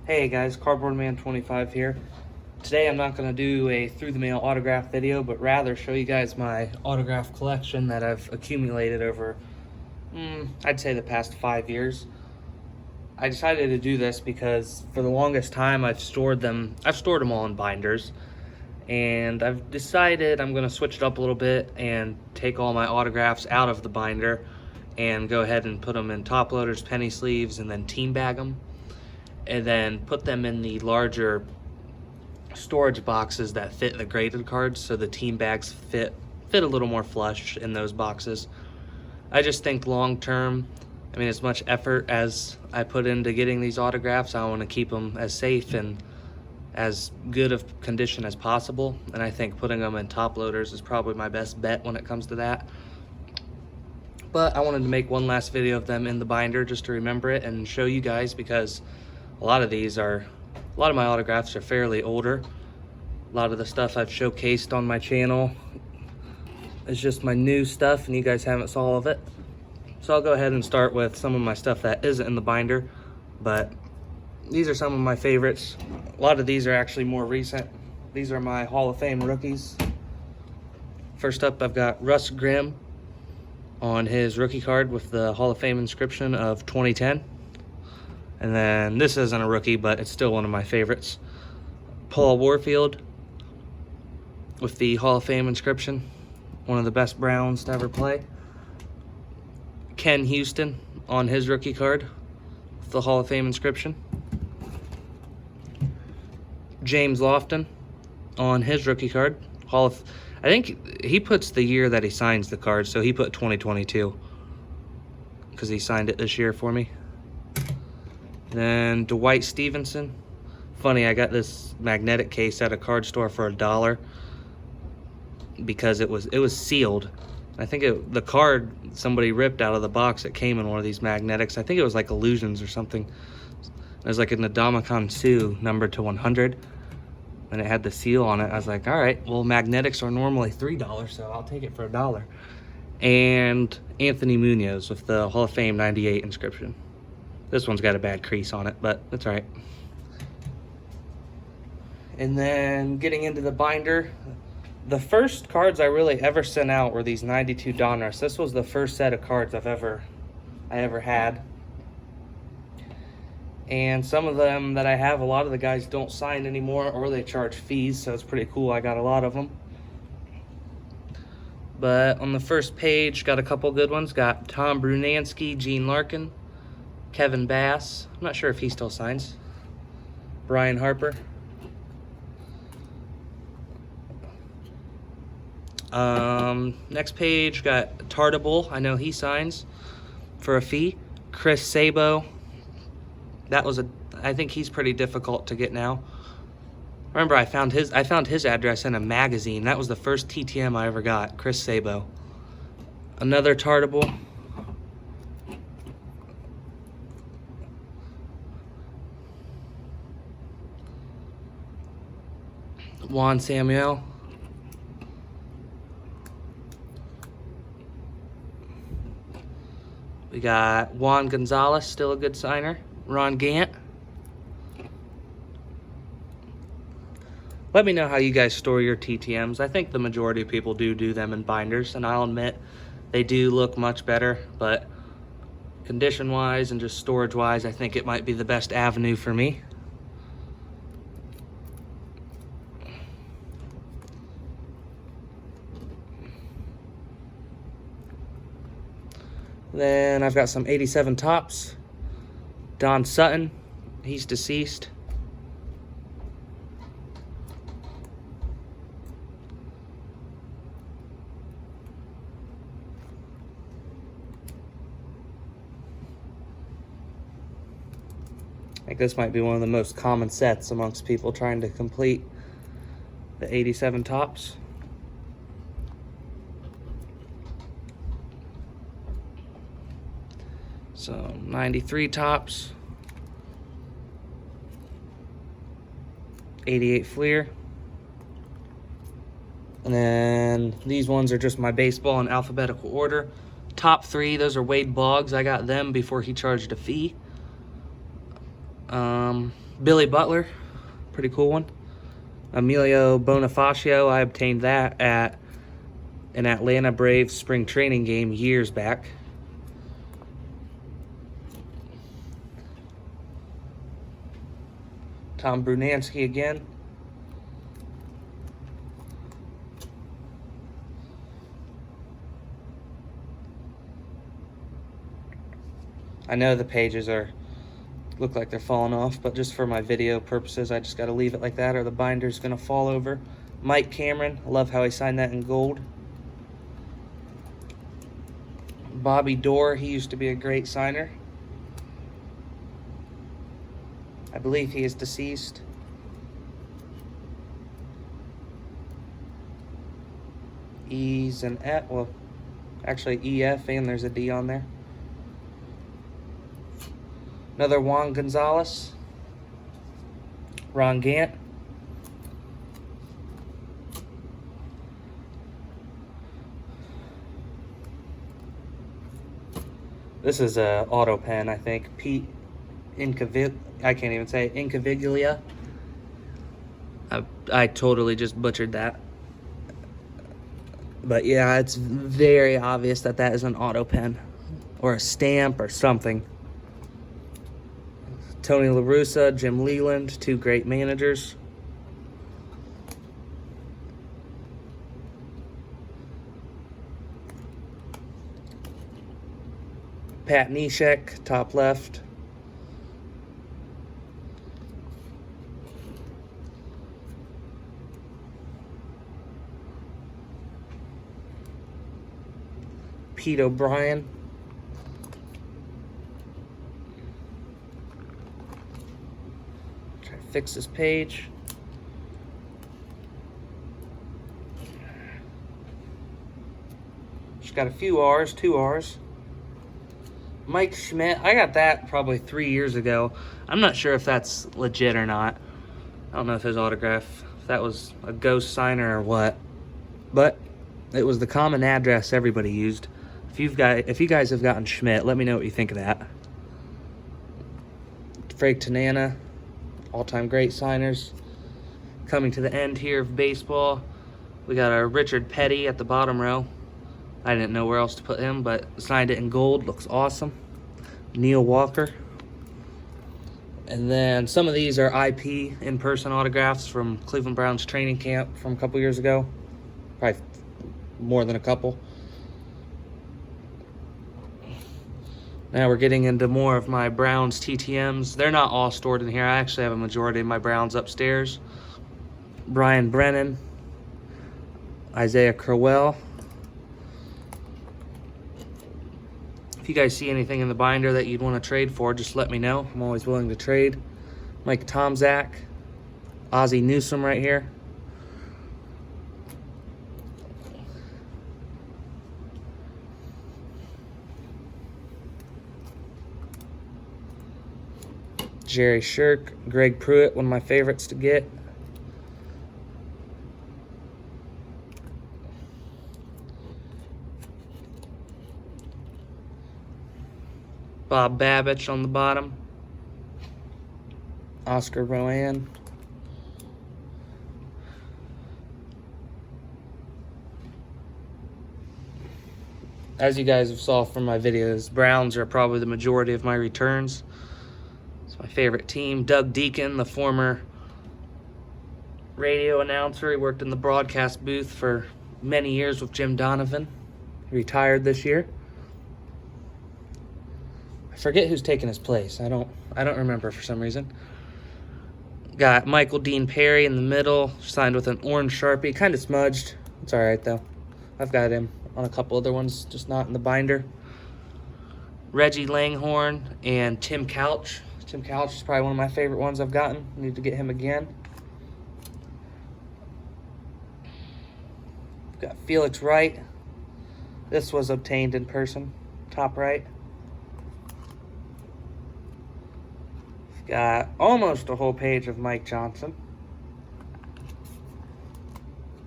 Hey guys, Cardboard Man 25 here. Today I'm not going to do a through the mail autograph video, but rather show you guys my autograph collection that I've accumulated over, I'd say the past 5 years. I decided to do this because for the longest time I've stored them all in binders, and I've decided I'm going to switch it up a little bit and take all my autographs out of the binder and go ahead and put them in top loaders, penny sleeves, and then team bag them, and then put them in the larger storage boxes that fit the graded cards, so the team bags fit a little more flush in those boxes. I just think long term, I mean, as much effort as I put into getting these autographs, I want to keep them as safe and as good of condition as possible, and I think putting them in top loaders is probably my best bet when it comes to that. But I wanted to make one last video of them in the binder just to remember it and show you guys, because a lot of my autographs are fairly older. A lot of the stuff I've showcased on my channel is just my new stuff, and you guys haven't saw all of it. So I'll go ahead and start with some of my stuff that isn't in the binder, but these are some of my favorites. A lot of these are actually more recent. These are my Hall of Fame rookies. First up, I've got Russ Grimm on his rookie card with the Hall of Fame inscription of 2010. And then this isn't a rookie, but it's still one of my favorites. Paul Warfield with the Hall of Fame inscription. One of the best Browns to ever play. Ken Houston on his rookie card with the Hall of Fame inscription. James Lofton on his rookie card. I think he puts the year that he signs the card, so he put 2022 because he signed it this year for me. Then Dwight Stevenson. Funny, I got this magnetic case at a card store for $1 because it was sealed. I think the card somebody ripped out of the box. It came in one of these magnetics. I think it was like Illusions or something. It was like an Adamacon Sue numbered to 100, and it had the seal on it. I was like, all right, well, magnetics are normally $3, so I'll take it for $1. And Anthony Munoz with the Hall of Fame 98 inscription. This one's got a bad crease on it, but that's all right. And then getting into the binder, the first cards I really ever sent out were these 92 Donruss. This was the first set of cards I ever had. And some of them that I have, a lot of the guys don't sign anymore, or they charge fees, so it's pretty cool. I got a lot of them. But on the first page, got a couple good ones. Got Tom Brunansky, Gene Larkin, Kevin Bass. I'm not sure if he still signs. Brian Harper. Next page, got Tartable. I know he signs for a fee. Chris Sabo. I think he's pretty difficult to get now. Remember, I found his address in a magazine. That was the first TTM I ever got. Chris Sabo. Another Tartable. Juan Samuel. We got Juan Gonzalez, still a good signer. Ron Gant. Let me know how you guys store your TTMs. I think the majority of people do them in binders, and I'll admit they do look much better, but condition-wise and just storage-wise, I think it might be the best avenue for me. Then I've got some 87 Topps. Don Sutton, he's deceased. I think this might be one of the most common sets amongst people trying to complete the 87 Topps. So 93 Topps, 88 Fleer, and then these ones are just my baseball in alphabetical order. Top three, those are Wade Boggs. I got them before he charged a fee. Billy Butler, pretty cool one. Emilio Bonifacio, I obtained that at an Atlanta Braves spring training game years back. Tom Brunansky again. I know the pages look like they're falling off, but just for my video purposes, I just got to leave it like that or the binder's going to fall over. Mike Cameron, I love how he signed that in gold. Bobby Dorr, he used to be a great signer. I believe he is deceased. E's and F, well, actually EF, and there's a D on there. Another Juan Gonzalez. Ron Gant. This is a auto pen, I think. Pete I can't even say it. Incaviglia. I totally just butchered that. But yeah, it's very obvious that that is an auto pen or a stamp or something. Tony La Russa, Jim Leland, two great managers. Pat Neshek, top left. Pete O'Brien. Try to fix this page. Just got a few R's, 2 R's. Mike Schmidt, I got that probably 3 years ago. I'm not sure if that's legit or not. I don't know if his autograph, if that was a ghost signer or what. But it was the common address everybody used. If you guys have gotten Schmidt, let me know what you think of that. Frank Tanana, all-time great signers. Coming to the end here of baseball, we got our Richard Petty at the bottom row. I didn't know where else to put him, but signed it in gold. Looks awesome. Neil Walker. And then some of these are IP, in-person autographs from Cleveland Browns training camp from a couple years ago. Probably more than a couple. Now we're getting into more of my Browns TTMs. They're not all stored in here. I actually have a majority of my Browns upstairs. Brian Brennan. Isaiah Crowell. If you guys see anything in the binder that you'd want to trade for, just let me know. I'm always willing to trade. Mike Tomczak. Ozzie Newsome right here. Jerry Shirk, Greg Pruitt, one of my favorites to get. Bob Babich on the bottom. Oscar Rowan. As you guys have saw from my videos, Browns are probably the majority of my returns. It's my favorite team. Doug Deacon, the former radio announcer. He worked in the broadcast booth for many years with Jim Donovan. He retired this year. I forget who's taking his place. I don't remember for some reason. Got Michael Dean Perry in the middle, signed with an orange Sharpie. Kind of smudged. It's all right, though. I've got him on a couple other ones, just not in the binder. Reggie Langhorne and Tim Couch. Tim Couch is probably one of my favorite ones I've gotten. Need to get him again. Got Felix Wright. This was obtained in person. Top right. Got almost a whole page of Mike Johnson.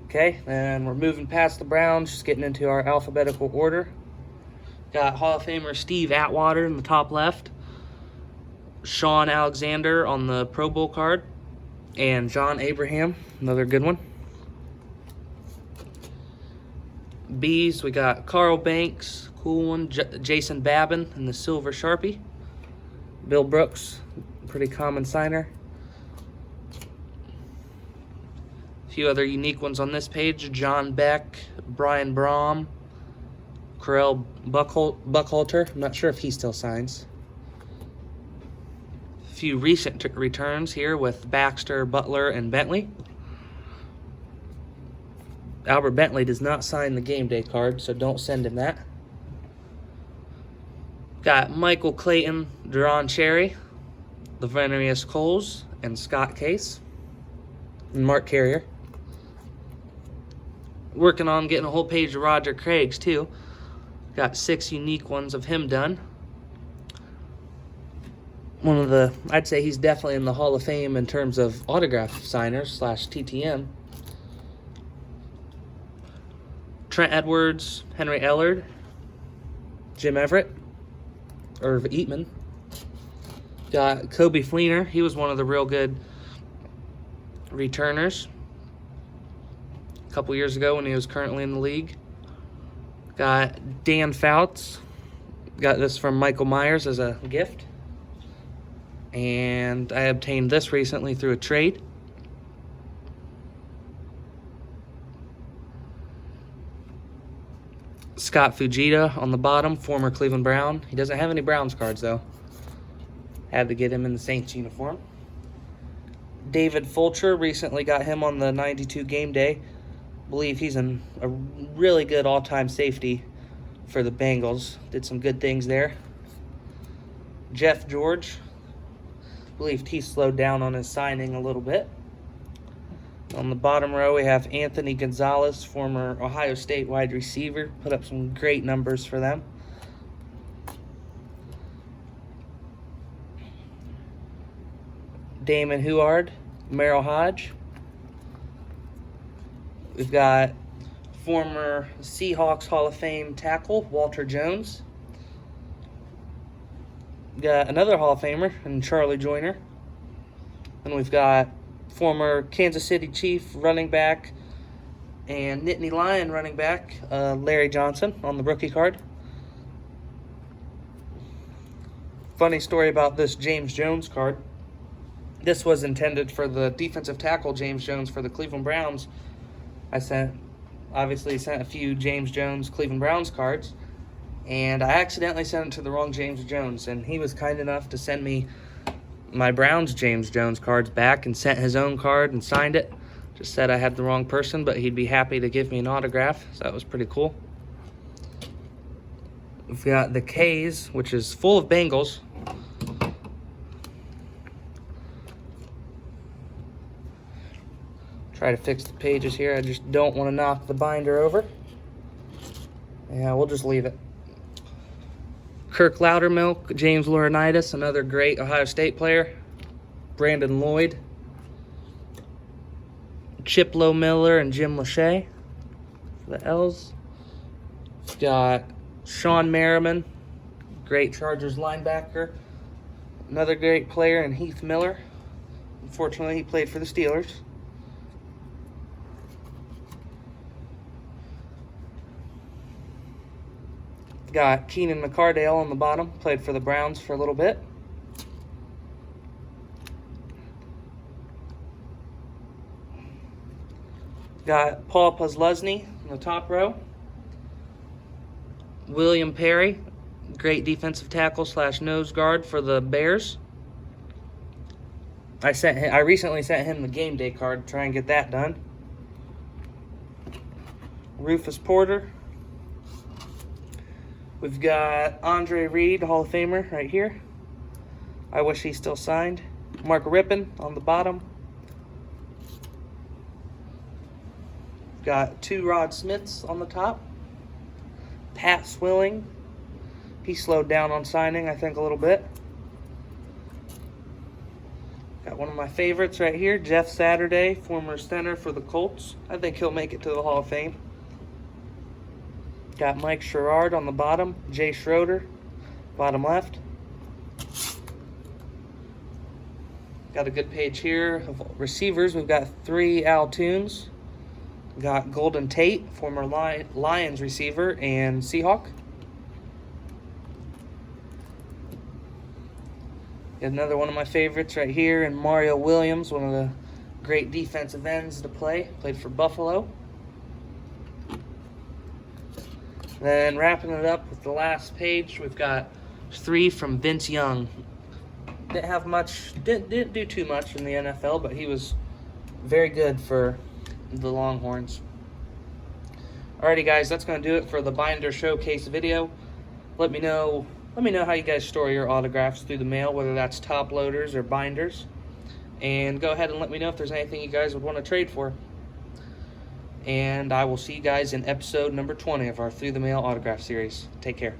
Okay, then we're moving past the Browns, just getting into our alphabetical order. Got Hall of Famer Steve Atwater in the top left. Sean Alexander on the Pro Bowl card, and John Abraham, another good one. B's, we got Carl Banks, cool one. Jason Babin in the silver Sharpie. Bill Brooks, pretty common signer. A few other unique ones on this page. John Beck, Brian Brom, Corell Buckhalter. I'm not sure if he still signs. A few recent returns here with Baxter, Butler, and Bentley. Albert Bentley does not sign the game day card, so don't send him that. Got Michael Clayton, Deron Cherry, Lavenius Coles, and Scott Case, and Mark Carrier. Working on getting a whole page of Roger Craig's too. Got 6 unique ones of him done. One of the, I'd say he's definitely in the Hall of Fame in terms of autograph signers / TTM. Trent Edwards, Henry Ellard, Jim Everett, Irv Eatman. Got Kobe Fleener. He was one of the real good returners a couple years ago when he was currently in the league. Got Dan Fouts. Got this from Michael Myers as a gift. And I obtained this recently through a trade. Scott Fujita on the bottom, former Cleveland Brown. He doesn't have any Browns cards, though. Had to get him in the Saints uniform. David Fulcher, recently got him on the 92 game day. Believe he's a really good all-time safety for the Bengals. Did some good things there. Jeff George. Believed he slowed down on his signing a little bit. On the bottom row, we have Anthony Gonzalez, former Ohio State wide receiver. Put up some great numbers for them. Damon Huard, Merrill Hodge. We've got former Seahawks Hall of Fame tackle, Walter Jones. Got another Hall of Famer in Charlie Joyner. And we've got former Kansas City Chief running back and Nittany Lion running back, Larry Johnson on the rookie card. Funny story about this James Jones card. This was intended for the defensive tackle James Jones for the Cleveland Browns. I obviously sent a few James Jones Cleveland Browns cards, and I accidentally sent it to the wrong James Jones, and he was kind enough to send me my Browns James Jones cards back and sent his own card and signed it. Just said I had the wrong person, but he'd be happy to give me an autograph, so that was pretty cool. We've got the K's, which is full of Bengals. Try to fix the pages here. I just don't want to knock the binder over. Yeah, we'll just leave it. Kirk Loudermilk, James Laurinaitis, another great Ohio State player. Brandon Lloyd. Chiplo Miller and Jim Lachey for the L's. We've got Sean Merriman, great Chargers linebacker. Another great player in Heath Miller. Unfortunately, he played for the Steelers. Got Keenan McCardale on the bottom, played for the Browns for a little bit. Got Paul Posluszny on the top row. William Perry, great defensive tackle / nose guard for the Bears. I recently sent him the game day card to try and get that done. Rufus Porter. We've got Andre Reed, Hall of Famer, right here. I wish he still signed. Mark Rippon on the bottom. We've got 2 Rod Smiths on the top. Pat Swilling. He slowed down on signing, I think, a little bit. Got one of my favorites right here, Jeff Saturday, former center for the Colts. I think he'll make it to the Hall of Fame. Got Mike Sherrard on the bottom, Jay Schroeder, bottom left. Got a good page here of receivers. We've got 3 Al Toons. Got Golden Tate, former Lions receiver and Seahawk. Got another one of my favorites right here, and Mario Williams, one of the great defensive ends to play. Played for Buffalo. Then wrapping it up with the last page, we've got 3 from Vince Young. Didn't have much, didn't do too much in the NFL, but he was very good for the Longhorns. Alrighty guys, that's going to do it for the binder showcase video. Let me know how you guys store your autographs through the mail, whether that's top loaders or binders. And go ahead and let me know if there's anything you guys would want to trade for. And I will see you guys in episode number 20 of our Through the Mail autograph series. Take care.